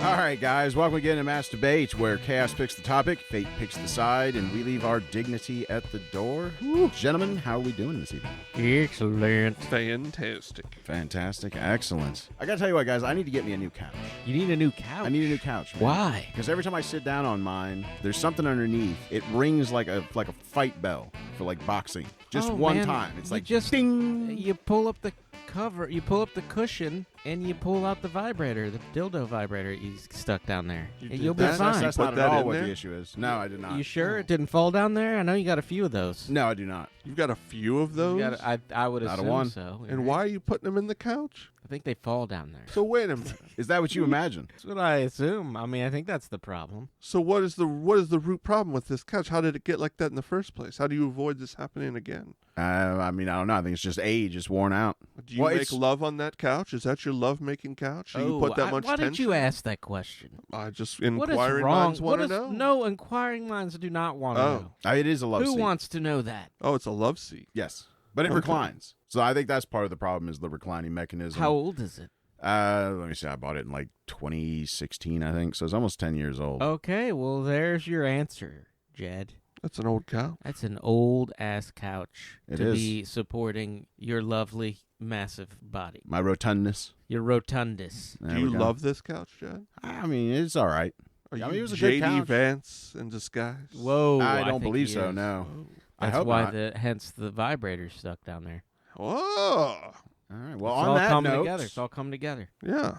All right, guys, welcome again to Mass Debate, where chaos picks the topic, fate picks the side, and we leave our dignity at the door. Woo. Gentlemen, how are we doing this evening? Excellent. Fantastic. Excellent. I got to tell you what, guys, I need to get me a new couch. You need a new couch? I need a new couch, man. Why? Because every time I sit down on mine, there's something underneath. It rings like a fight bell for, like, boxing. Just one time. It's like, just ding! You pull up the cover, you pull up the cushion, and you pull out the vibrator, the dildo vibrator you stuck down there. You'll be fine. That's not at all what the issue is. No, I did not. You sure it didn't fall down there? I know you got a few of those. No, I do not. You've got a few of those? I would Not a assume one. so. And why are you putting them in the couch? I think they fall down there. So wait a minute. Is that what you imagine? That's what I assume. I mean, I think that's the problem. So what is the root problem with this couch? How did it get like that in the first place? How do you avoid this happening again? I mean, I don't know. I think it's just age. It's worn out. Do you make love on that couch? Is that your love-making couch? Do you put that much why tension? did you ask that question? Just What is inquiring wrong? minds want to know. No, inquiring minds do not want to know. It is a love seat. Who wants to know that? Oh, it's a love seat. Yes. But it reclines. So I think that's part of the problem is the reclining mechanism. How old is it? Let me see. I bought it in like 2016, I think. So it's almost 10 years old. Okay, well, there's your answer, Jed. That's an old couch. That's an old-ass couch It to is. be supporting your lovely, massive body. My rotundness. Your rotundus. There Do we you go. love this couch, Jed? I mean, it's all right. Are I you mean, it was a good J.D. couch. Vance in disguise? Whoa, I don't think believe he so, is. no. I That's hope why not. hence the vibrator's stuck down there. Whoa. All right. Well, It's on all that coming note, together. It's all coming together. Yeah.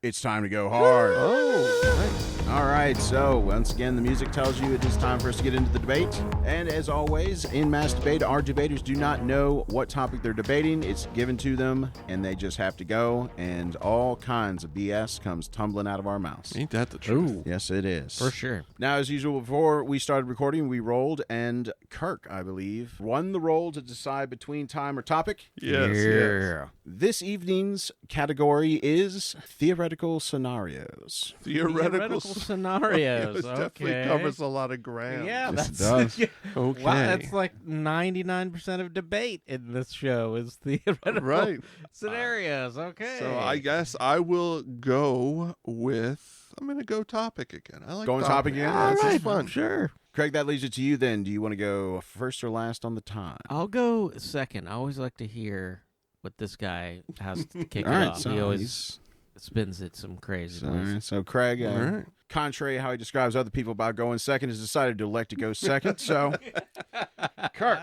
it's time to go hard. Oh, nice. All right, so once again, the music tells you it is time for us to get into the debate. And as always, in Mass Debate, our debaters do not know what topic they're debating. It's given to them, and they just have to go, and all kinds of BS comes tumbling out of our mouths. Ain't that the truth? Ooh, Yes, it is. for sure. Now, as usual, before we started recording, we rolled, and Kirk, I believe, won the roll to decide between time or topic. Yes. This evening's category is theoretical scenarios. Theoretical scenarios. It definitely covers a lot of ground. Yeah, Yes, it that's does. Okay. Wow, that's like 99% of debate in this show is theoretical Right. scenarios. Okay. So I guess I will go with, I'm going to go topic again. I like Going topic again? Yeah, All this right. is fun. Sure. Craig, that leaves it to you then. Do you want to go first or last on the time? I'll go second. I always like to hear what this guy has to kick All it right, off. so He always he's- spins it some crazy All ways. right, so Craig, All right. contrary to how he describes other people about going second, has decided to elect to go second. So, Kirk,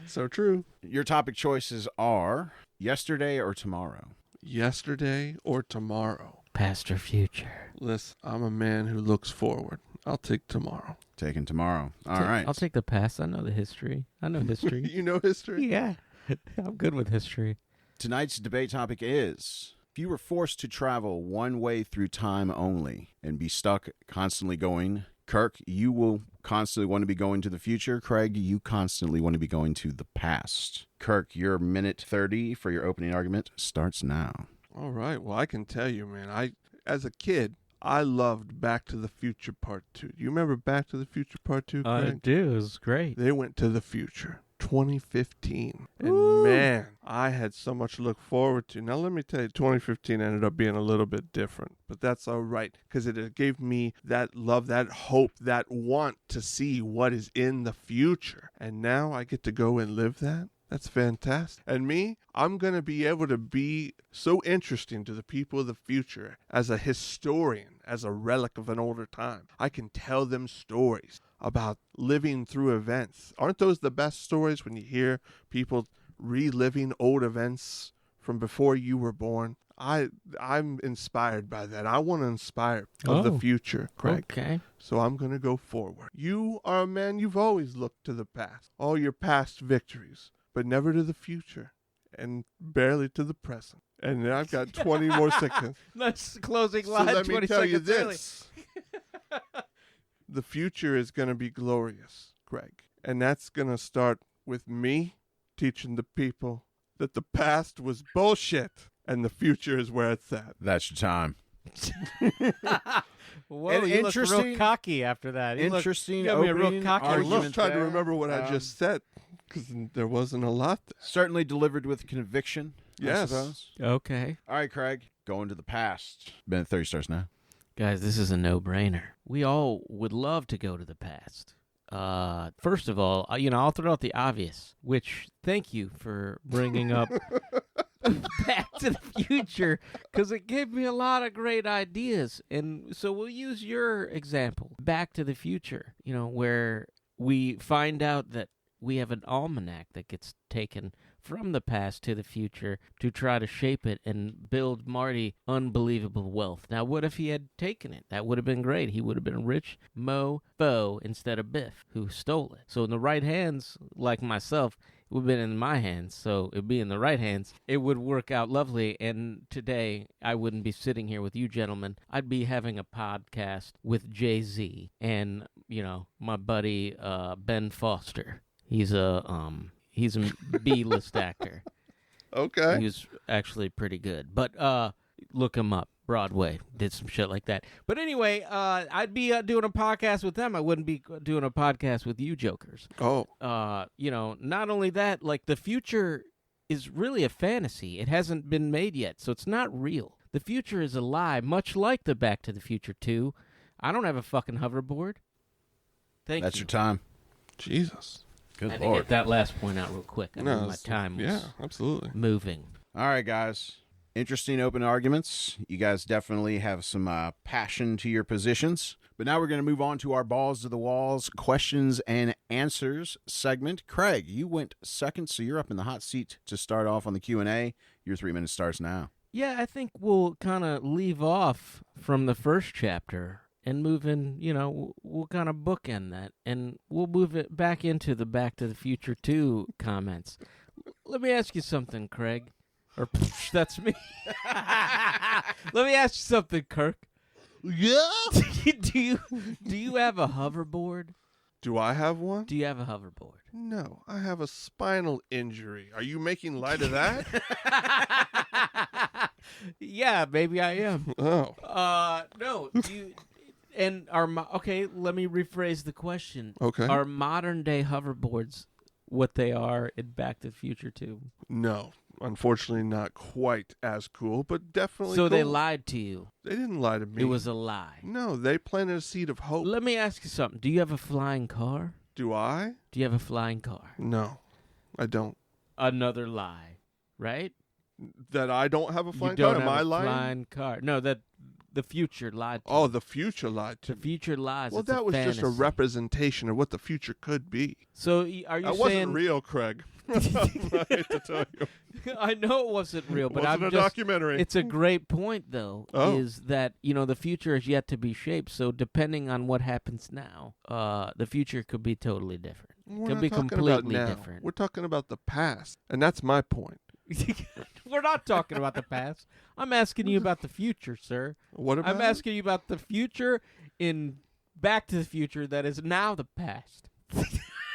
So true. your topic choices are yesterday or tomorrow. Yesterday or tomorrow? Past or future. Listen, I'm a man who looks forward. I'll take tomorrow. Taking tomorrow. All right. I'll take the past. I know the history. I know history. You know history? Yeah. I'm good with history. Tonight's debate topic is, if you were forced to travel one way through time only and be stuck constantly going, Kirk, you will constantly want to be going to the future. Craig, you constantly want to be going to the past. Kirk, your minute 30 for your opening argument starts now. All right. Well, I can tell you, man, as a kid, I loved Back to the Future Part 2. Do you remember Back to the Future Part 2, I Craig? do. It was great. They went to the future, 2015. And Ooh. man, I had so much to look forward to. Now, let me tell you, 2015 ended up being a little bit different, but that's all right because it gave me that love, that hope, that want to see what is in the future. And now I get to go and live that. That's fantastic. And me, I'm going to be able to be so interesting to the people of the future as a historian, as a relic of an older time. I can tell them stories about living through events. Aren't those the best stories when you hear people reliving old events from before you were born? I'm inspired by that. I want to inspire of the future, Craig. Okay. So I'm going to go forward. You are a man, you've always looked to the past, all your past victories, but never to the future and barely to the present. And I've got 20 more seconds. Nice closing So line. let me 20 tell you seconds early. this. The future is going to be glorious, Greg. And that's going to start with me teaching the people that the past was bullshit and the future is where it's at. That's your time. Whoa, An you look real interesting- cocky after that. You look- Interesting you got me a real opening cocky I was argument just trying to there. remember what I just said because there wasn't a lot there. Certainly delivered with conviction, I Yes. suppose. Okay. All right, Craig, going to the past. Minute 30 starts now. Guys, this is a no-brainer. We all would love to go to the past. First of all, I'll throw out the obvious, which thank you for bringing up Back to the Future, because it gave me a lot of great ideas. And so we'll use your example, Back to the Future, where we find out that we have an almanac that gets taken from the past to the future to try to shape it and build Marty unbelievable wealth. Now, what if he had taken it? That would have been great. He would have been a rich mofo instead of Biff, who stole it. So in the right hands, like myself, it would have been in my hands. So it'd be in the right hands. It would work out lovely. And today, I wouldn't be sitting here with you gentlemen. I'd be having a podcast with Jay-Z and, my buddy Ben Foster. He's a B-list actor. Okay. He was actually pretty good. But look him up. Broadway did some shit like that. But anyway, I'd be doing a podcast with them. I wouldn't be doing a podcast with you jokers. Oh. Not only that, like the future is really a fantasy. It hasn't been made yet, so it's not real. The future is a lie, much like the Back to the Future 2. I don't have a fucking hoverboard. That's your time. Jesus. Good I had to Lord. get that last point out real quick. My time was absolutely moving. All right, guys. Interesting open arguments. You guys definitely have some passion to your positions. But now we're going to move on to our balls to the walls questions and answers segment. Kraig, you went second, so you're up in the hot seat to start off on the Q&A. Your 3 minutes starts now. Yeah, I think we'll kind of leave off from the first chapter and move in, we'll kind of bookend that, and we'll move it back into the Back to the Future 2 comments. Let me ask you something, Kraig. Or, that's me. Let me ask you something, Kirk. Yeah? Do you have a hoverboard? Do I have one? Do you have a hoverboard? No, I have a spinal injury. Are you making light of that? Yeah, maybe I am. Oh. No, do you... And okay, let me rephrase the question. Okay. Are modern day hoverboards what they are in Back to the Future 2? No, unfortunately not quite as cool, but definitely So cool. they lied to you. They didn't lie to me. It was a lie. No, they planted a seed of hope. Let me ask you something. Do you have a flying car? Do I? Do you have a flying car? No, I don't. Another lie, right? That I don't have a flying you don't car? have Am I a lying? flying car. No, that the future lied to you. Oh, the future lied to The me. future lies. Well, It's a that was just a fantasy. representation of what the future could be. So are you That saying... wasn't real, Craig. I hate to tell you. I know it wasn't real, but Wasn't I'm a just... documentary. It's a great point, though, Oh. is that, the future is yet to be shaped. So depending on what happens now, the future could be totally different. We're Could not be talking completely about now. different. We're talking about the past, and that's my point. We're not talking about the past. I'm asking you about the future, sir. What about I'm asking you about the future in Back to the Future that is now the past.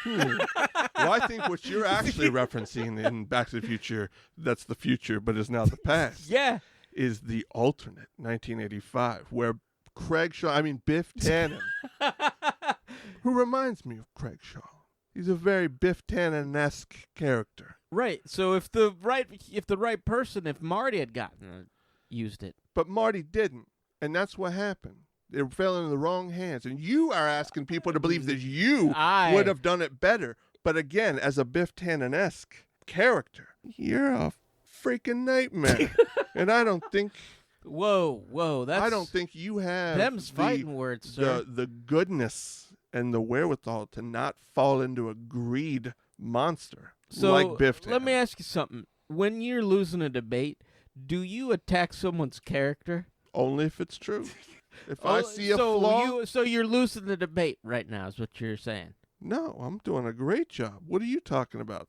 Well, I think what you're actually referencing in Back to the Future, that's the future, but is now the past, Yeah. is the alternate 1985, where Biff Tannen, who reminds me of Craig Shaw. He's a very Biff Tannen-esque character. Right. So if the right person, if Marty had used it. But Marty didn't, and that's what happened. It fell into the wrong hands. And you are asking people to believe that you would have done it better. But again, as a Biff Tannen-esque character, you're a freaking nightmare. And I don't think... Whoa, that's... I don't think you have them's fighting words, sir. the goodness and the wherewithal to not fall into a greed monster like Biff Tannen. Let me ask you something. When you're losing a debate, do you attack someone's character? Only if it's true. If I see a flaw... So you're losing the debate right now is what you're saying. No, I'm doing a great job. What are you talking about?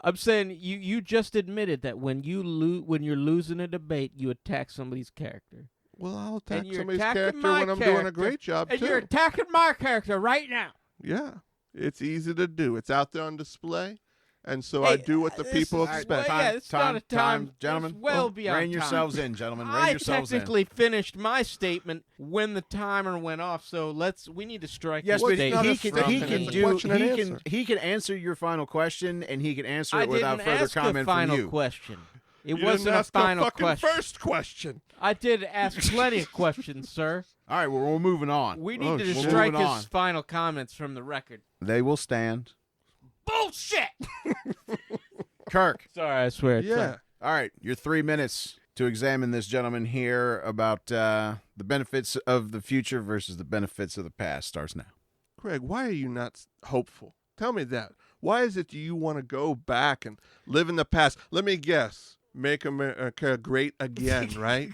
I'm saying you just admitted that when you're losing a debate, you attack somebody's character. Well, I'll attack you're somebody's attacking character my when I'm character, doing a great job, And too. you're attacking my character right now. Yeah, it's easy to do. It's out there on display, and so I do what the people expect. Well, yeah, it's not a time, gentlemen. It's well beyond Rein yourselves time. in, gentlemen. Rein I yourselves in. technically finished my statement when the timer went off, so we need to strike Yes, this but date. not a he statement, it's a question and answer. he can answer your final question, and he can answer I it without didn't further ask comment a final from you. question. It You wasn't didn't a ask final fucking question. first question. I did ask plenty of questions, sir. All right, well, we're moving on. We need to shit. strike Moving his on. final comments from the record. They will stand. Bullshit! Kirk. Sorry, I swear. Yeah. All right, your 3 minutes to examine this gentleman here about the benefits of the future versus the benefits of the past starts now. Kraig, why are you not hopeful? Tell me that. Why is it you want to go back and live in the past? Let me guess. Make America great again, right?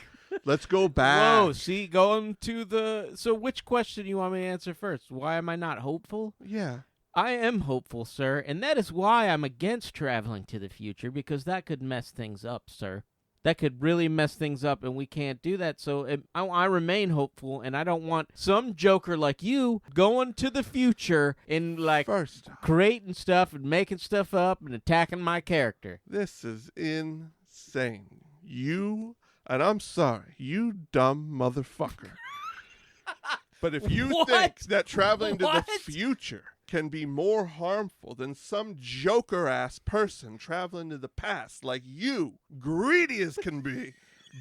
Let's go back. Whoa, see, going to the... So which question do you want me to answer first? Why am I not hopeful? Yeah. I am hopeful, sir, and that is why I'm against traveling to the future, because that could mess things up, sir. That could really mess things up, and we can't do that. So I remain hopeful, and I don't want some joker like you going to the future and, like, First, creating stuff and making stuff up and attacking my character. this is insane. You, and I'm sorry, you dumb motherfucker. But if you What? think that traveling to What? the future can be more harmful than some joker-ass person traveling to the past, like you, greedy as can be,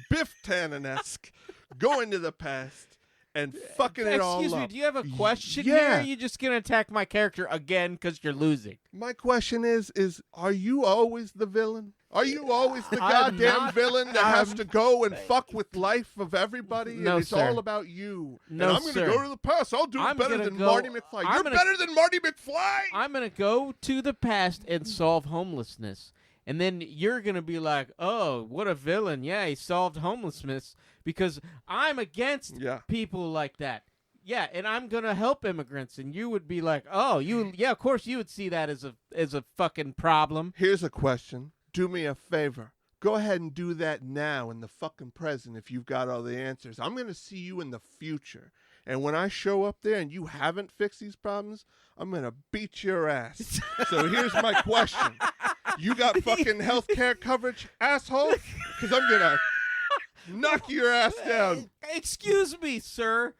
Biff Tannen-esque, going to the past and fucking it all up. Excuse me, do you have a question Yeah. here? Or are you just going to attack my character again because you're losing? My question is are you always the villain? Are you always the I'm goddamn not- villain that has I'm- to go and fuck with life of everybody? No, and it's sir. all about you. No, and I'm sir. to go to the past. I'll do I'm it better gonna than go- Marty McFly. I'm You're gonna- better than Marty McFly? I'm going to go to the past and solve homelessness. And then you're going to be like, oh, what a villain. Yeah, he solved homelessness because I'm against Yeah. people like that. Yeah, and I'm going to help immigrants. And you would be like, oh, yeah, of course you would see that as a fucking problem. Here's a question. Do me a favor. Go ahead and do that now in the fucking present if you've got all the answers. I'm going to see you in the future. And when I show up there and you haven't fixed these problems, I'm going to beat your ass. So here's my question. You got fucking health care coverage, asshole? Because I'm going to knock your ass down. Excuse me, sir.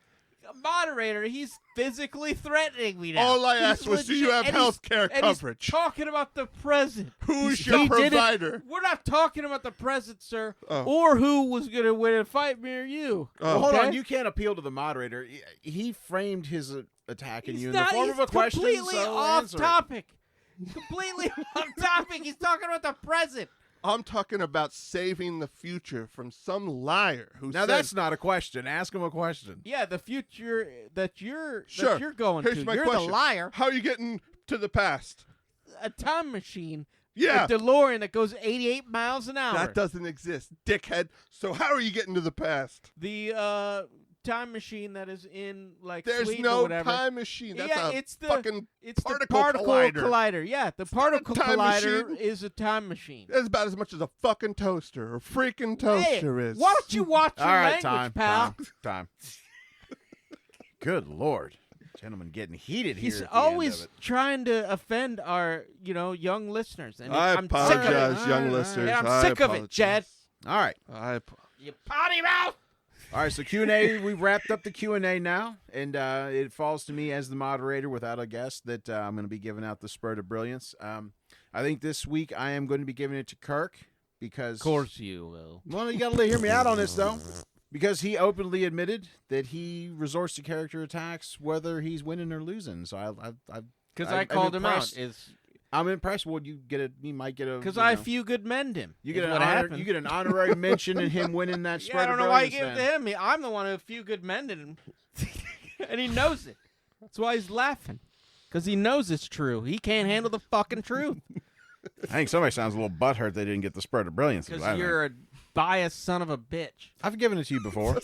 Moderator, he's physically threatening me now. All I He's asked was, do you legit- have and health care and coverage? He's talking about the present. Who's He your did it- provider? We're not talking about the present, sir, Oh. or who was going to win a fight, me or you. Oh. Well, hold Okay? on, you can't appeal to the moderator. He framed his attack in He's you in not, the form he's of a question, completely so off answer it. topic. Completely off topic. He's talking about the present. I'm talking about saving the future from some liar who Now said, that's not a question. Ask him a question. Yeah, the future that you're Sure. going Here's to. my You're question. the liar. How are you getting to the past? A time machine. Yeah. A DeLorean that goes 88 miles an hour. That doesn't exist, dickhead. So how are you getting to the past? The time machine that is in like There's Sweden or no whatever. time machine. That's Yeah, a it's the- fucking It's particle the particle collider. Yeah, the not a particle time collider machine. is a time machine. That's about as much as a fucking toaster or freaking toaster Hey, is. why don't you watch your All right, language, pal? time. Good Lord. Gentlemen getting heated here. He's at the end always of it. trying to offend our, young listeners. And I I'm sick of it. apologize, young All right, listeners. And I'm I sick of it, Jed. All right. You potty mouth! All right, so Q&A, we've wrapped up the Q&A now, and it falls to me as the moderator without a guest that I'm going to be giving out the Spurt of Brilliance. I think this week I am going to be giving it to Kirk because... Of course you will. Well, you got to hear me out on this, though. Because he openly admitted that he resorts to character attacks whether he's winning or losing. So Because I'm I called him out. impressed. I'm impressed. Well, you might get a... Because you I know, few good mend him. You get is an what honor, happened. you get an honorary mention in him winning that Spurt Yeah, I of don't know why you Brilliance. gave it to him. I'm the one who few good mended him. And he knows it. That's why he's laughing. Because he knows it's true. He can't handle the fucking truth. I think somebody sounds a little butthurt they didn't get the Spurt of Brilliance. Because you're a biased son of a bitch. I've given it to you before.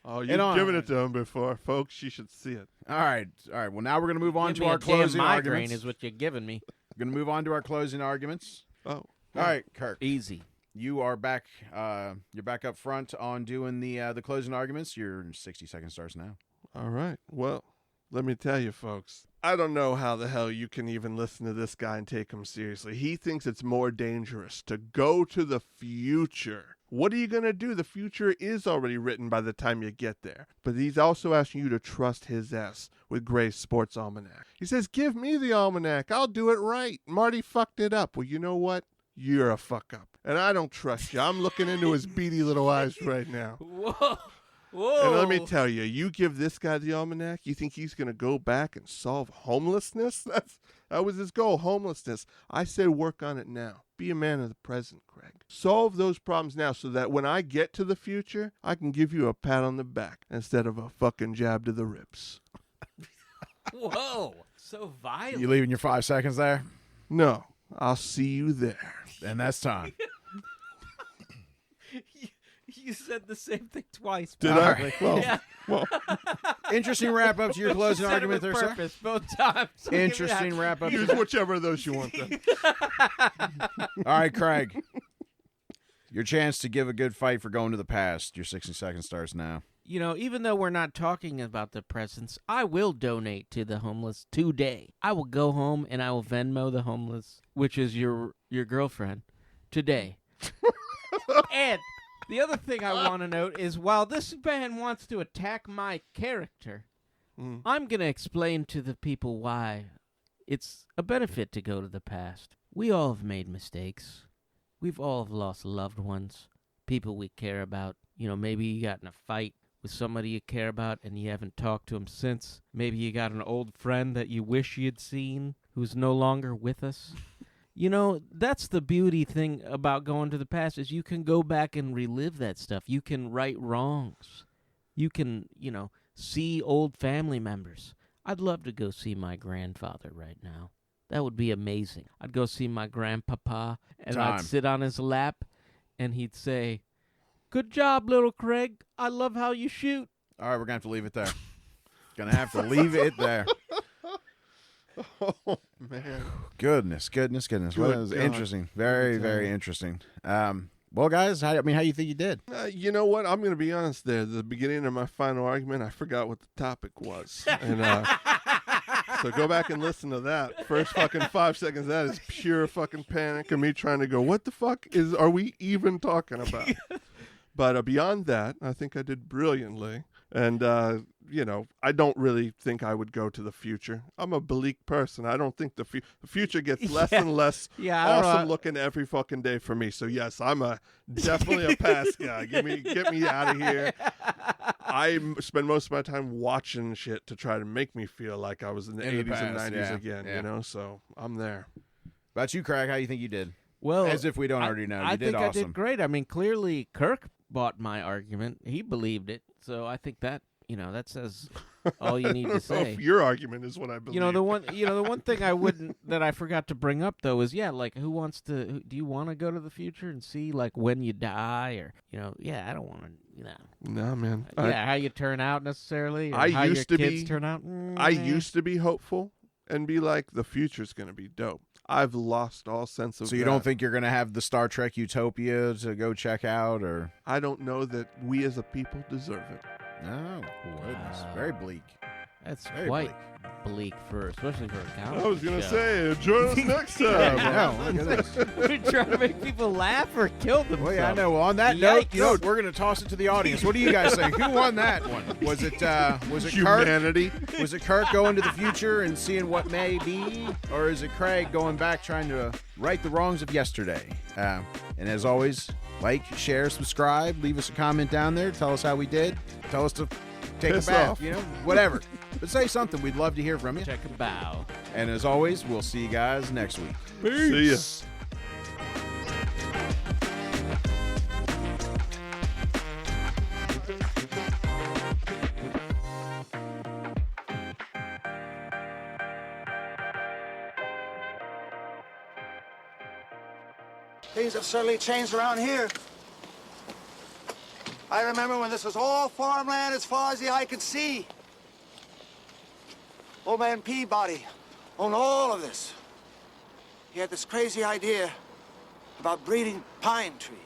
Oh, And you've on. given it to him before, folks. You should see it. All right. Well, now we're going to move on Give to me our a damn closing migraine arguments. is what you're giving me. We're going to move on to our closing arguments. Oh. All right, Kirk. Easy. You are back. You're back up front on doing the closing arguments. Your 60 seconds starts now. All right. Well, let me tell you, folks. I don't know how the hell you can even listen to this guy and take him seriously. He thinks it's more dangerous to go to the future. What are you going to do? The future is already written by the time you get there. But he's also asking you to trust his ass with Gray's Sports Almanac. He says, give me the almanac. I'll do it right. Marty fucked it up. Well, you know what? You're a fuck up. And I don't trust you. I'm looking into his beady little eyes right now. Whoa. Whoa. And let me tell you, you give this guy the almanac, you think he's going to go back and solve homelessness? That was his goal, homelessness. I said work on it now. Be a man of the present, Kraig. Solve those problems now so that when I get to the future, I can give you a pat on the back instead of a fucking jab to the ribs. Whoa. So violent. You leaving your 5 seconds there? No, I'll see you there. And that's time. You said the same thing twice. Did probably. I? Well, Yeah. well, Interesting wrap up to your closing You said it argument with there, sir. purpose both times. So give me Interesting that. wrap up. use whichever of those you want then. All right, Kraig. Your chance to give a good fight for going to the past. Your 60 seconds starts now. You know, even though we're not talking about the presents, I will donate to the homeless today. I will go home and I will Venmo the homeless, which is your girlfriend, today. And the other thing I want to note is while this man wants to attack my character, I'm going to explain to the people why it's a benefit to go to the past. We all have made mistakes. We've all have lost loved ones, people we care about. You know, maybe you got in a fight with somebody you care about and you haven't talked to him since. Maybe you got an old friend that you wish you'd seen who's no longer with us. You know, that's the beauty thing about going to the past is you can go back and relive that stuff. You can right wrongs. You can, you know, see old family members. I'd love to go see my grandfather right now. That would be amazing. I'd go see my grandpapa, and Time. I'd sit on his lap, and he'd say, "Good job, little Kraig. I love how you shoot." All right, we're going to have to leave it there. Going to have to leave it there. Oh, man. Goodness. Well, that was God. interesting. Very, very interesting. Well, guys, how do you think you did? You know what? I'm going to be honest there. The beginning of my final argument, I forgot what the topic was. And so go back and listen to that. First fucking 5 seconds of that is pure fucking panic and me trying to go, what the fuck are we even talking about? But beyond that, I think I did brilliantly. And, you know, I don't really think I would go to the future. I'm a bleak person. I don't think the future gets less and less awesome looking every fucking day for me. So, yes, I'm definitely a past guy. Get me out of here. I spend most of my time watching shit to try to make me feel like I was in the 80s and 90s again, you know? So, I'm there. About you, Kraig, how do you think you did? Well, As if we don't already know. You did think awesome. I did great. I mean, clearly Kirk bought my argument. He believed it. So I think that, you know, that says all you need to say. Your argument is what I believe. You know, the one thing that I forgot to bring up though is like do you want to go to the future and see like when you die or, you know, I don't want to, you know. No, man. How you turn out necessarily or I how used your to kids be- turn out. I used to be hopeful and be like, the future's going to be dope. I've lost all sense of So you that. don't think you're going to have the Star Trek Utopia to go check out, or? I don't know that we as a people deserve it. No, goodness, Wow. very bleak. That's Very quite bleak especially for a comedy I was going to show. say, join us next time. No, look at this. We're trying to make people laugh or kill themselves. Well, yeah, I know. Well, on that note, Yikes. we're going to toss it to the audience. What do you guys think? Who won that one? Was it Kirk? Humanity. Was it Kirk going to the future and seeing what may be, or is it Kraig going back trying to right the wrongs of yesterday? And as always, like, share, subscribe, leave us a comment down there. Tell us how we did. Tell us to take Piss a bath, off. you know, whatever. But say something. We'd love to hear from you. Check a bow. And as always, we'll see you guys next week. See ya. Things have certainly changed around here. I remember when this was all farmland as far as the eye could see. Old man Peabody owned all of this. He had this crazy idea about breeding pine trees.